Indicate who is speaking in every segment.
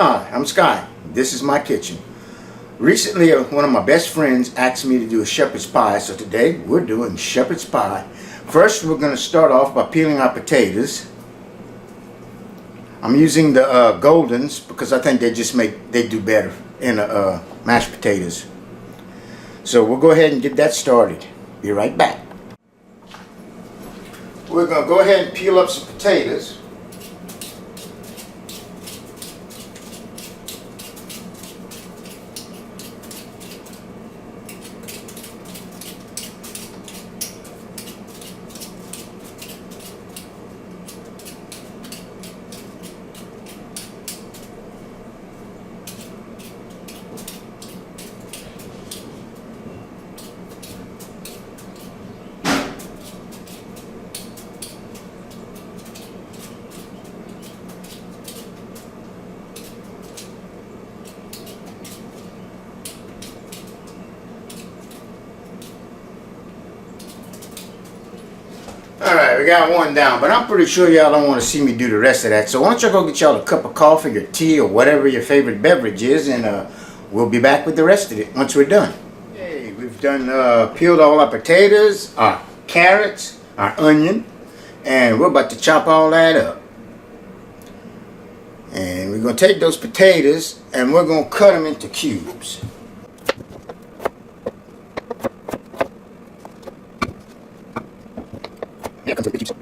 Speaker 1: Hi, I'm Sky. This is my kitchen. Recently, one of my best friends asked me to do a shepherd's pie, so today we're doing shepherd's pie. First, we're going to start off by peeling our potatoes. I'm using the Goldens because I think they do better in mashed potatoes. So we'll go ahead and get that started. Be right back. We're going to go ahead and peel up some potatoes. Alright, we got one down, but I'm pretty sure y'all don't want to see me do the rest of that. So why don't y'all go get y'all a cup of coffee or tea or whatever your favorite beverage is, and we'll be back with the rest of it once we're done. Okay, we've done peeled all our potatoes, our carrots, our onion, and we're about to chop all that up. And we're going to take those potatoes and we're going to cut them into cubes. Here comes the cubes.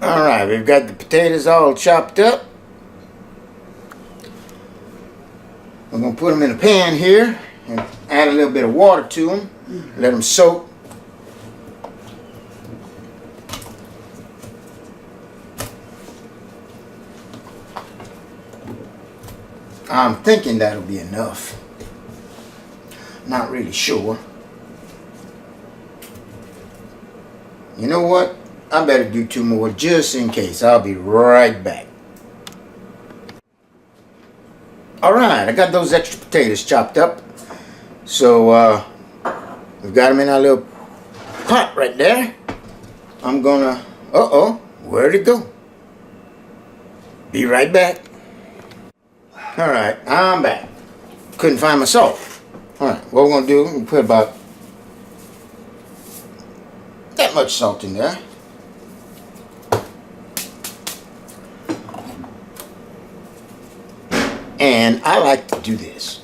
Speaker 1: Alright, we've got the potatoes all chopped up. We're going to put them in a pan here and add a little bit of water to them. Let them soak. I'm thinking that'll be enough. Not really sure. You know what? I better do 2 more just in case. I'll be right back. Alright, I got those extra potatoes chopped up. So, we've got them in our little pot right there. I'm gonna... where'd it go? Be right back. Alright, I'm back. Couldn't find my salt. Alright, what we're gonna do, we're gonna put about that much salt in there. And I like to do this.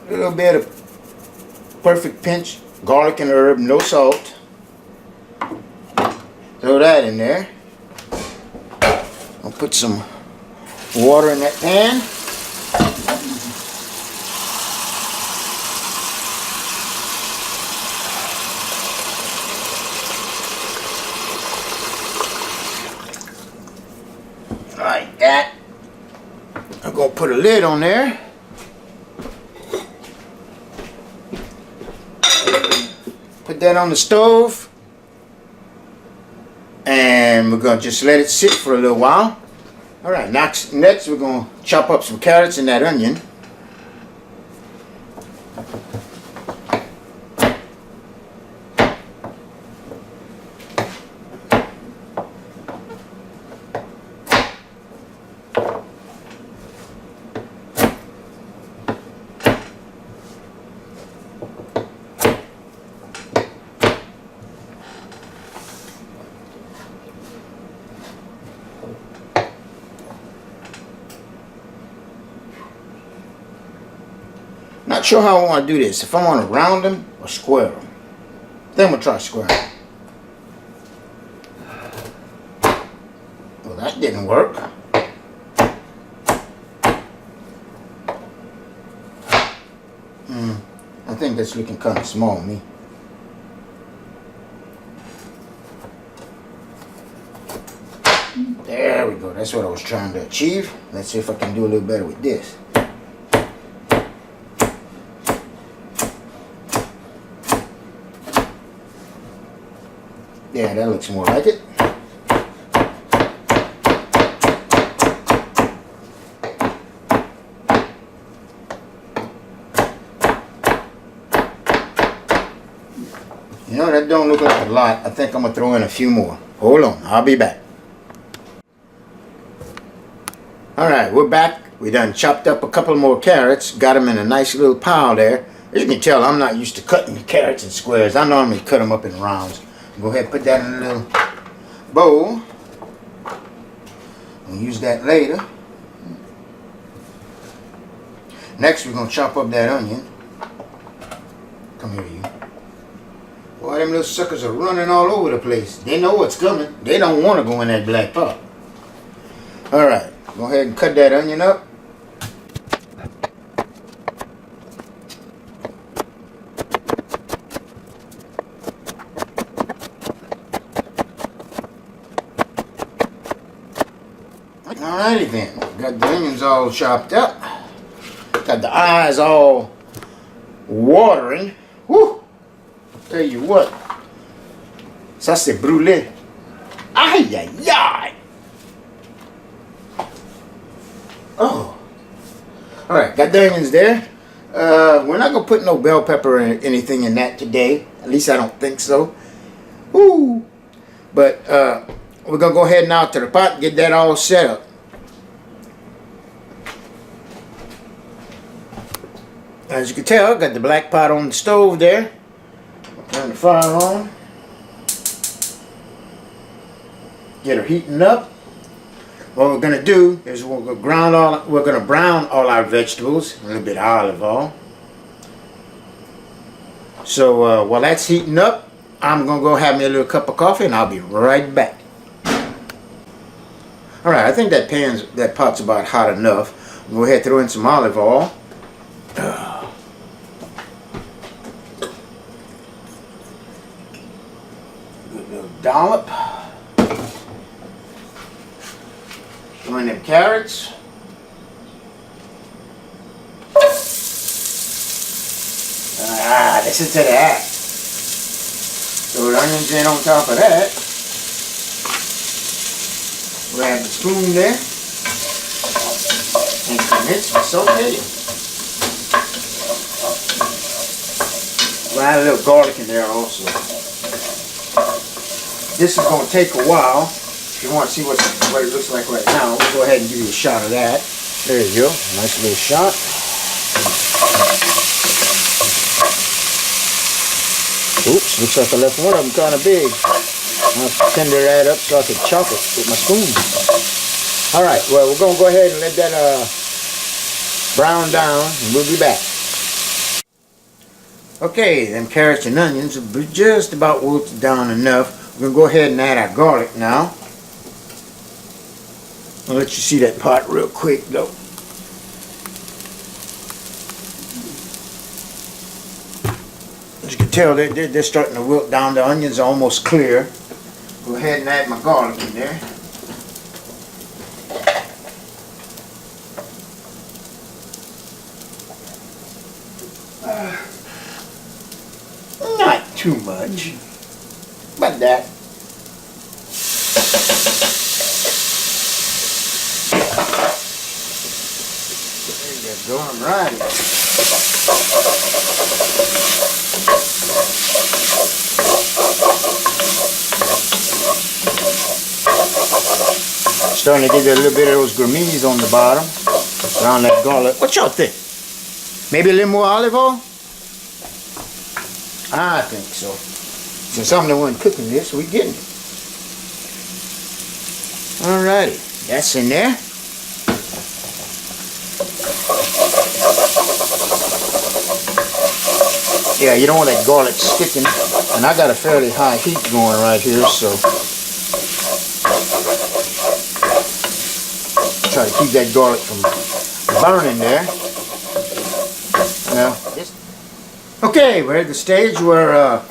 Speaker 1: A little bit of perfect pinch, garlic and herb, no salt. Throw that in there. I'll put some water in that pan. Like that. I'm going to put a lid on there. Put that on the stove. And we're going to just let it sit for a little while. Alright, next we're going to chop up some carrots and that onion. Not sure how I want to do this. If I want to round them or square them. Then we'll try square them. Well, that didn't work. I think that's looking kind of small to me. There we go. That's what I was trying to achieve. Let's see if I can do a little better with this. Yeah, that looks more like it. You know, that don't look like a lot. I think I'm going to throw in a few more. Hold on, I'll be back. Alright, we're back. We done chopped up a couple more carrots. Got them in a nice little pile there. As you can tell, I'm not used to cutting carrots in squares. I normally cut them up in rounds. Go ahead and put that in a little bowl. We'll use that later. Next, we're going to chop up that onion. Come here, you. Boy, them little suckers are running all over the place. They know what's coming. They don't want to go in that black pot. Alright, go ahead and cut that onion up. Alrighty then, got the onions all chopped up. Got the eyes all watering. Woo! Tell you what. Ça c'est brûlé. Aïe aïe aïe! Oh. Alright, got the onions there. We're not gonna put no bell pepper or anything in that today. At least I don't think so. Woo! But we're gonna go ahead now to the pot and get that all set up. As you can tell, got the black pot on the stove there. Turn the fire on. Get her heating up. What we're gonna do is we're gonna brown all our vegetables, a little bit of olive oil. So while that's heating up, I'm gonna go have me a little cup of coffee, and I'll be right back. All right, I think that pot's about hot enough. Go ahead and throw in some olive oil. Good little dollop. Throw in them carrots. Listen to that. Throw the onions in on top of that. Grab the spoon there. And commence to saute. Add a little garlic in there also. This is going to take a while. If you want to see what it looks like right now, we'll go ahead and give you a shot of that. There you go. Nice little shot. Oops, looks like I left one of them kind of big. I'll tender that up so I can chop it with my spoon. Alright, well, we're going to go ahead and let that brown down, and we'll be back. Okay, them carrots and onions are just about wilted down enough. We're going to go ahead and add our garlic now. I'll let you see that pot real quick though. As you can tell, they're starting to wilt down. The onions are almost clear. Go ahead and add my garlic in there. Not too much, but that. There you go, I'm right. Starting to get a little bit of those gourmets on the bottom around that garlic. What y'all think? Maybe a little more olive oil? I think so. Since I'm the one cooking this, we're getting it. Alrighty, that's in there. Yeah, you don't want that garlic sticking. And I got a fairly high heat going right here, so try to keep that garlic from burning there. Okay, we're at the stage where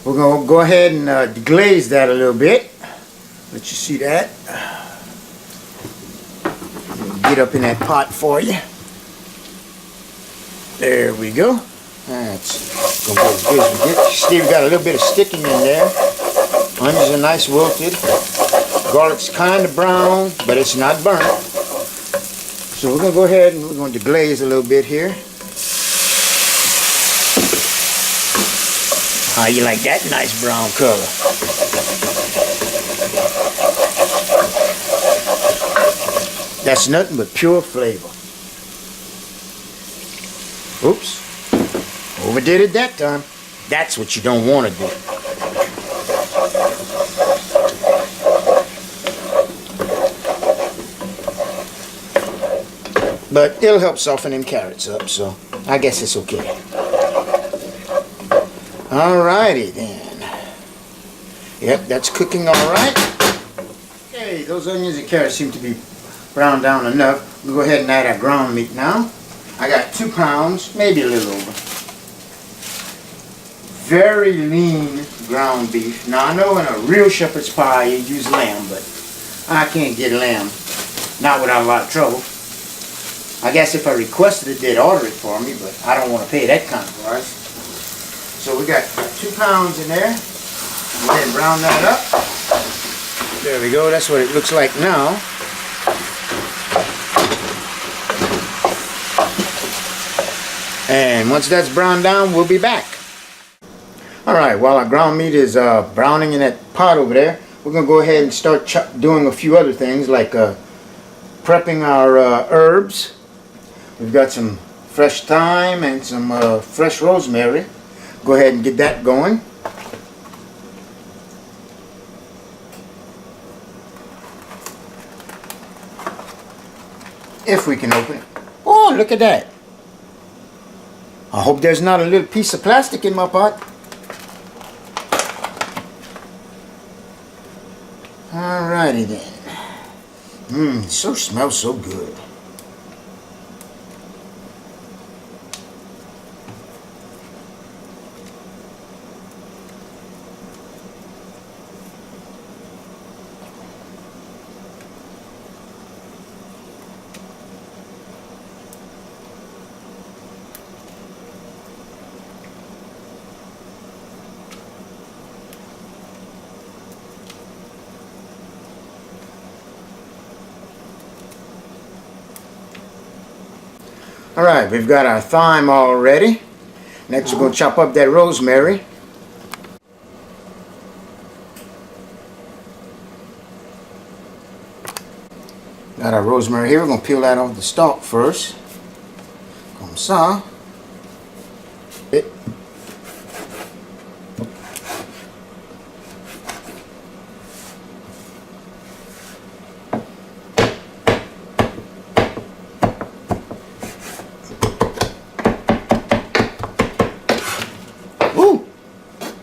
Speaker 1: we're going to go ahead and deglaze that a little bit. Let you see that. Get up in that pot for you. There we go. That's going to go as good as we get. See, we got a little bit of sticking in there. Onions are nice wilted. Garlic's kind of brown, but it's not burnt. So we're going to go ahead and we're going to deglaze a little bit here. How you like that nice brown color? That's nothing but pure flavor. Oops. Overdid it that time. That's what you don't want to do. But it'll help soften them carrots up, so I guess it's okay. Alrighty then. Yep, that's cooking alright. Okay, those onions and carrots seem to be browned down enough. We'll go ahead and add our ground meat now. I got 2 pounds, maybe a little over. Very lean ground beef. Now I know in a real shepherd's pie you use lamb, but I can't get lamb. Not without a lot of trouble. I guess if I requested it, they'd order it for me, but I don't want to pay that kind of price. So we got 2 pounds in there. Go ahead and brown that up. There we go. That's what it looks like now. And once that's browned down, we'll be back. Alright, while our ground meat is browning in that pot over there, we're going to go ahead and start doing a few other things like prepping our herbs. We've got some fresh thyme and some fresh rosemary. Go ahead and get that going. If we can open it. Oh, look at that. I hope there's not a little piece of plastic in my pot. Alrighty then. So smells so good. Alright, we've got our thyme all ready. Next we're going to chop up that rosemary. Got our rosemary here. We're going to peel that off the stalk first. Comme ça.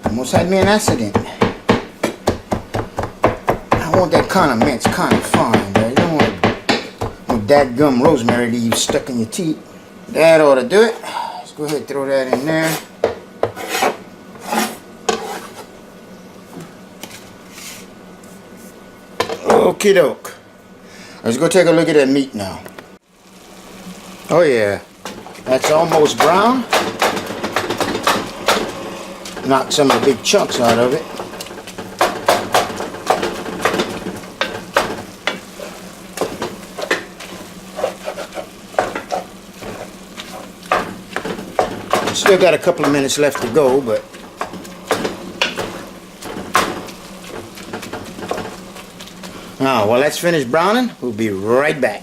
Speaker 1: Almost had me an accident. I want that kind of mince, kind of fine. Right? You don't want no dadgum rosemary leaves stuck in your teeth. That ought to do it. Let's go ahead and throw that in there. Okie doke. Let's go take a look at that meat now. Oh yeah, that's almost brown. Knock some of the big chunks out of it. Still got a couple of minutes left to go, but now while that's finished browning, we'll be right back.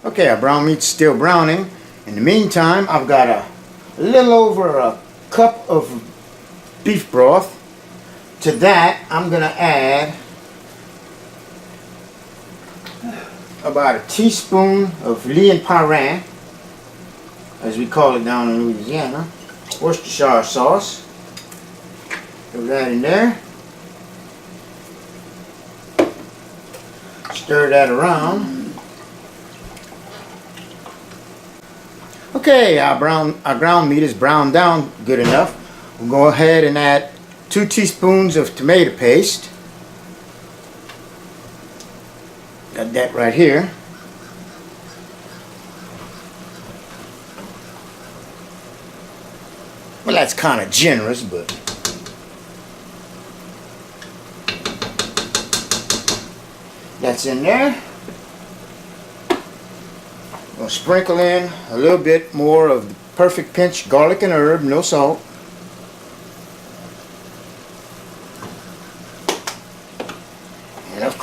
Speaker 1: Okay, our brown meat's still browning. In the meantime, I've got a little over a cup of beef broth. To that I'm gonna add about a teaspoon of Lien Parent, as we call it down in Louisiana, Worcestershire sauce. Throw that in there. Stir that around. Okay, our ground meat is browned down good enough. We'll go ahead and add 2 teaspoons of tomato paste. Got that right here. Well, that's kind of generous, but that's in there. We'll sprinkle in a little bit more of the perfect pinch garlic and herb, no salt.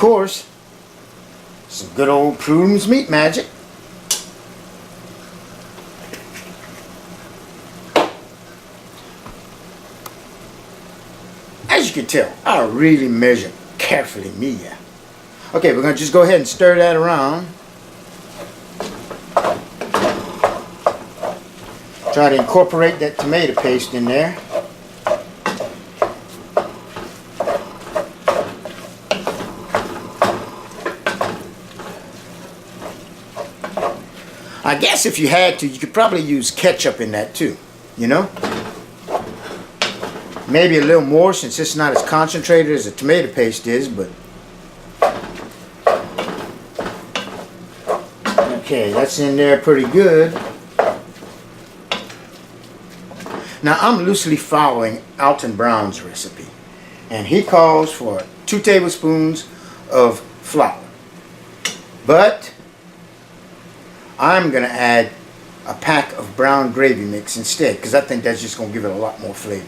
Speaker 1: course, some good old Prudence meat magic. As you can tell, I really measure carefully me. Yeah. Okay, we're going to just go ahead and stir that around. Try to incorporate that tomato paste in there. I guess if you had to, you could probably use ketchup in that too, you know? Maybe a little more since it's not as concentrated as the tomato paste is, but... Okay, that's in there pretty good. Now, I'm loosely following Alton Brown's recipe, and he calls for 2 tablespoons of flour. But I'm going to add a pack of brown gravy mix instead, because I think that's just going to give it a lot more flavor.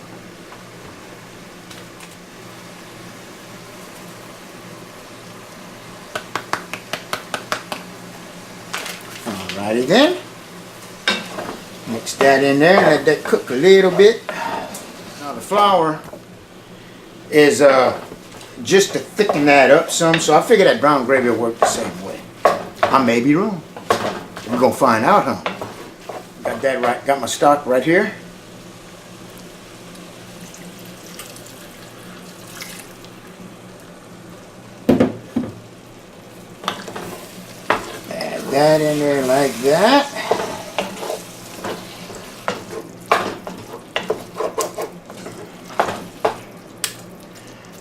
Speaker 1: Alrighty then. Mix that in there and let that cook a little bit. Now the flour is just to thicken that up some, so I figure that brown gravy will work the same way. I may be wrong. We're gonna find out, huh? Got that right. Got my stock right here. Add that in there like that.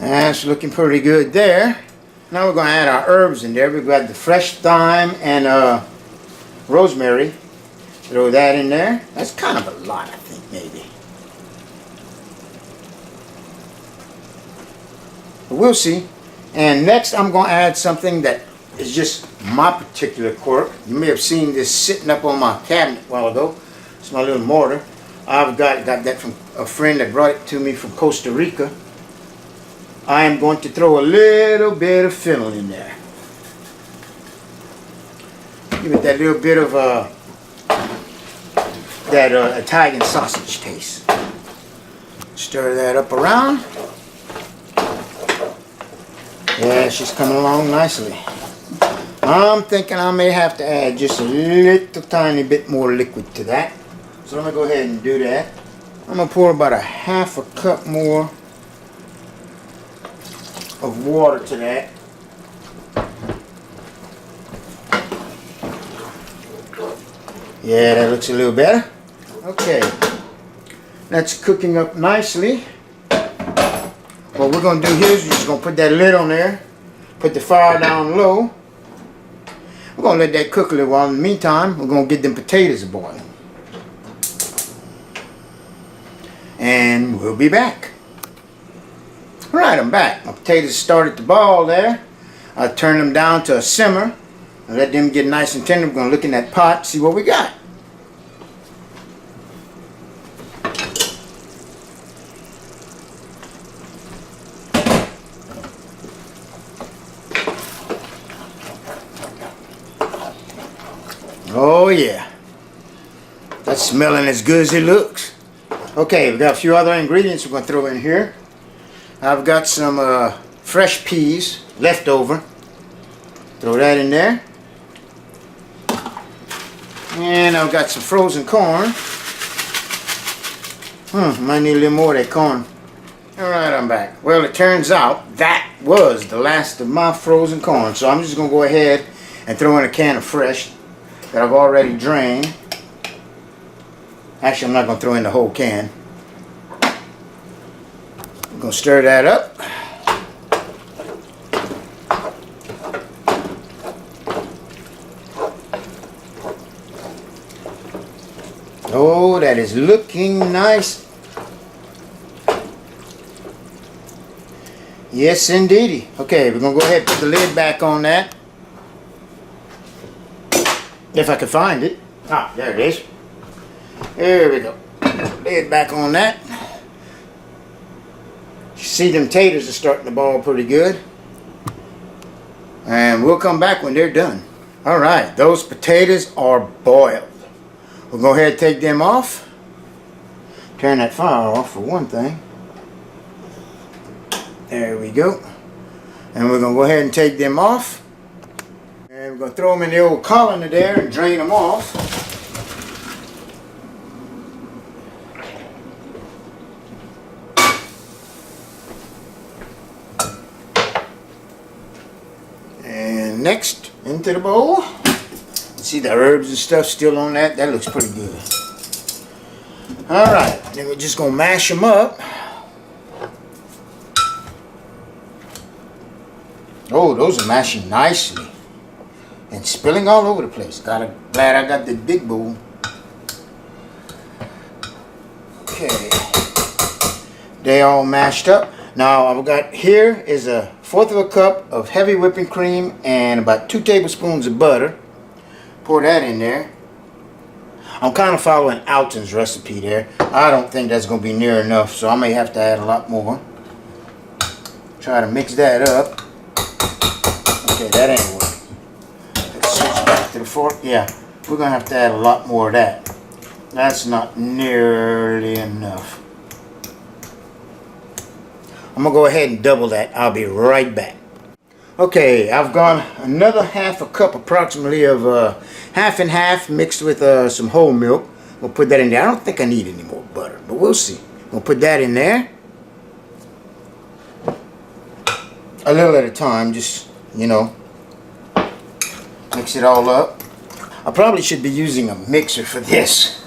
Speaker 1: That's looking pretty good there. Now we're going to add our herbs in there. We've got the fresh thyme and rosemary. Throw that in there. That's kind of a lot, I think, maybe. But we'll see. And next I'm going to add something that is just my particular quirk. You may have seen this sitting up on my cabinet a while ago. It's my little mortar. I've got that from a friend that brought it to me from Costa Rica. I am going to throw a little bit of fennel in there. Give it that little bit of that Italian sausage taste. Stir that up around. Yeah, she's coming along nicely. I'm thinking I may have to add just a little tiny bit more liquid to that. So I'm going to go ahead and do that. I'm going to pour about a half a cup more of water to that. Yeah, that looks a little better. Okay, that's cooking up nicely. What we're going to do here is we're just going to put that lid on there, put the fire down low. We're going to let that cook a little while. In the meantime, we're going to get them potatoes boiling. And we'll be back. Alright, I'm back. My potatoes started to boil there. I turned them down to a simmer and let them get nice and tender. We're going to look in that pot, see what we got. Oh yeah, that's smelling as good as it looks. Okay, we've got a few other ingredients we're going to throw in here. I've got some fresh peas left over. Throw that in there. And I've got some frozen corn. Might need a little more of that corn. Alright, I'm back. Well, it turns out that was the last of my frozen corn. So I'm just going to go ahead and throw in a can of fresh that I've already drained. Actually, I'm not going to throw in the whole can. I'm going to stir that up. Oh, that is looking nice. Yes, indeedy. Okay, we're going to go ahead and put the lid back on that. If I can find it. Ah, there it is. There we go. Lid back on that. You see them taters are starting to boil pretty good. And we'll come back when they're done. All right, those potatoes are boiled. We'll go ahead and take them off. Turn that fire off for one thing. There we go. And we're going to go ahead and take them off. And we're going to throw them in the old colander there and drain them off. And next, into the bowl. See the herbs and stuff still on that? That looks pretty good. Alright, then we're just going to mash them up. Oh, those are mashing nicely. And spilling all over the place. Glad I got the big bowl. Okay. They all mashed up. Now I've got here is 1/4 of a cup of heavy whipping cream and about 2 tablespoons of butter. Pour that in there. I'm kind of following Alton's recipe there. I don't think that's going to be near enough, so I may have to add a lot more. Try to mix that up. Okay, that ain't working. Let's switch back to the fork. Yeah, we're going to have to add a lot more of that. That's not nearly enough. I'm going to go ahead and double that. I'll be right back. Okay, I've gone another 1/2 cup approximately of half and half mixed with some whole milk. We'll put that in there. I don't think I need any more butter, but we'll see. We'll put that in there. A little at a time, just, you know, mix it all up. I probably should be using a mixer for this.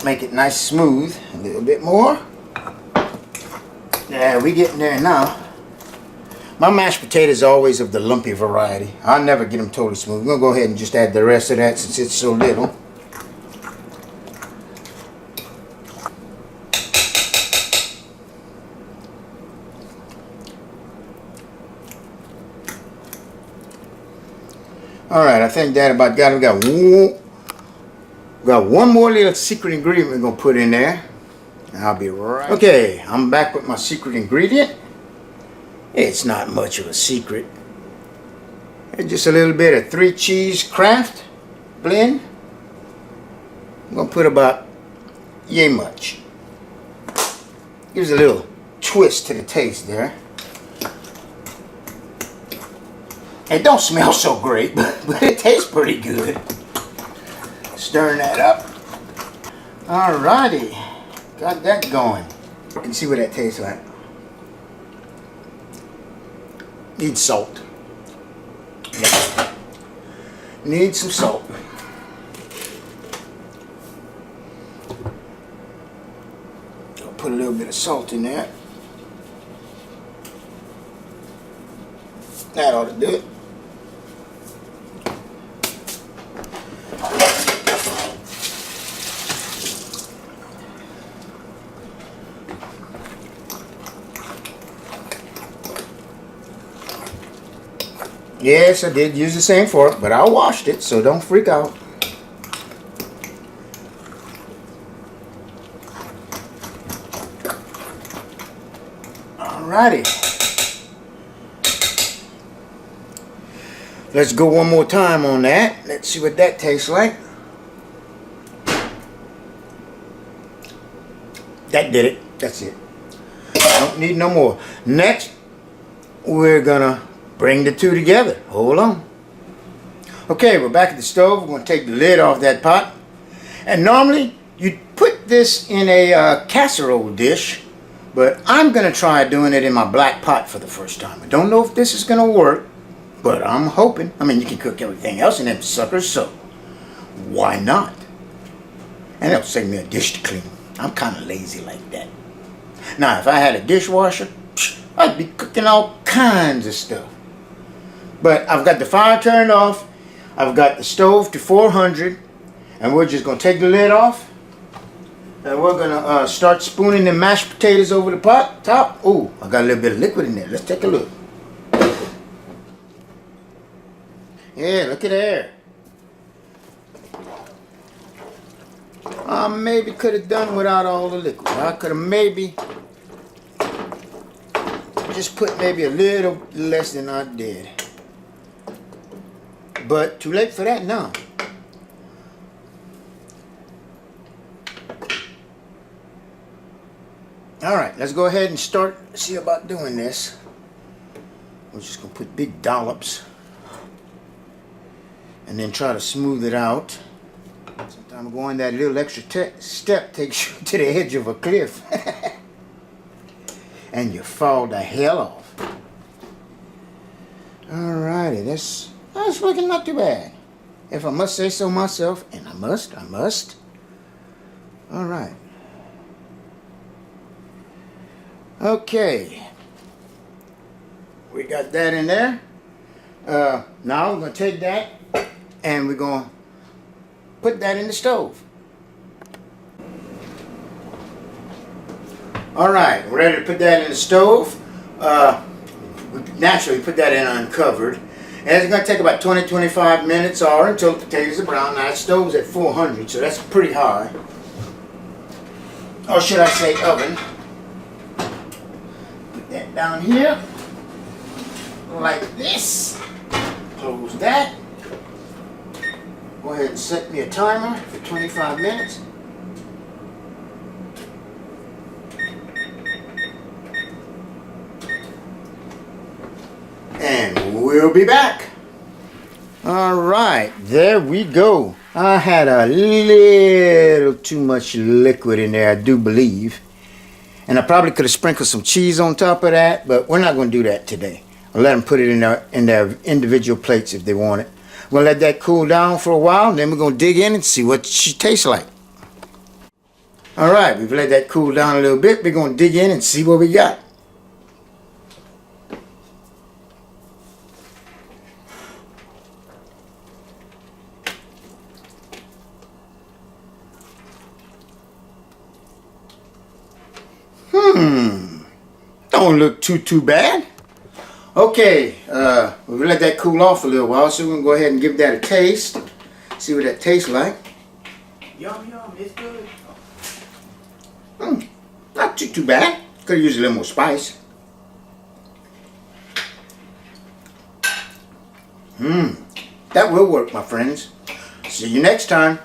Speaker 1: Make it nice smooth. A little bit more. Yeah, we're getting there now. My mashed potatoes are always of the lumpy variety. I'll never get them totally smooth. We're going to go ahead and just add the rest of that since it's so little. Alright, I think that about got it. We got one more little secret ingredient we're going to put in there. I'll be right. Okay, I'm back with my secret ingredient. It's not much of a secret. It's just a little bit of 3 cheese Kraft blend. I'm going to put about yay much. Gives a little twist to the taste there. It don't smell so great, but it tastes pretty good. Stirring that up. Alrighty. Got that going. You can see what that tastes like. Needs salt. Yeah. Needs some salt. I'll put a little bit of salt in there. That ought to do it. Yes, I did use the same fork, but I washed it, so don't freak out. Alrighty. Let's go one more time on that. Let's see what that tastes like. That did it. That's it. Don't need no more. Next, we're gonna bring the two together. Hold on. Okay, we're back at the stove. We're going to take the lid off that pot. And normally, you'd put this in a casserole dish. But I'm going to try doing it in my black pot for the first time. I don't know if this is going to work. But I'm hoping. I mean, you can cook everything else in them suckers, so why not? And it'll save me a dish to clean. I'm kind of lazy like that. Now, if I had a dishwasher, I'd be cooking all kinds of stuff. But I've got the fire turned off. I've got the stove to 400. And we're just going to take the lid off. And we're going to start spooning the mashed potatoes over the top. Ooh, I got a little bit of liquid in there. Let's take a look. Yeah, look at there. I maybe could have done without all the liquid. I could have maybe just put maybe a little less than I did. But too late for that now. Alright, let's go ahead and start, see about doing this. We're just going to put big dollops. And then try to smooth it out. Sometimes going that little extra step takes you to the edge of a cliff. And you fall the hell off. Alrighty, that's looking not too bad. If I must say so myself, and I must. Alright. Okay. We got that in there. Now we're going to take that and we're going to put that in the stove. Alright, we're ready to put that in the stove. Naturally, put that in uncovered. And it's going to take about 20-25 minutes or until the potatoes are brown. Now, the stove's at 400, so that's pretty high. Or should I say oven. Put that down here. Like this. Close that. Go ahead and set me a timer for 25 minutes. And we'll be back. Alright, there we go. I had a little too much liquid in there, I do believe. And I probably could have sprinkled some cheese on top of that, but we're not going to do that today. I'll let them put it in their individual plates if they want it. We'll let that cool down for a while, and then we're going to dig in and see what she tastes like. Alright, we've let that cool down a little bit. We're going to dig in and see what we got. Don't look too bad. Okay, we'll let that cool off a little while, so we're going to go ahead and give that a taste. See what that tastes like.
Speaker 2: Yum, it's good.
Speaker 1: Not too bad. Could have used a little more spice. That will work, my friends. See you next time.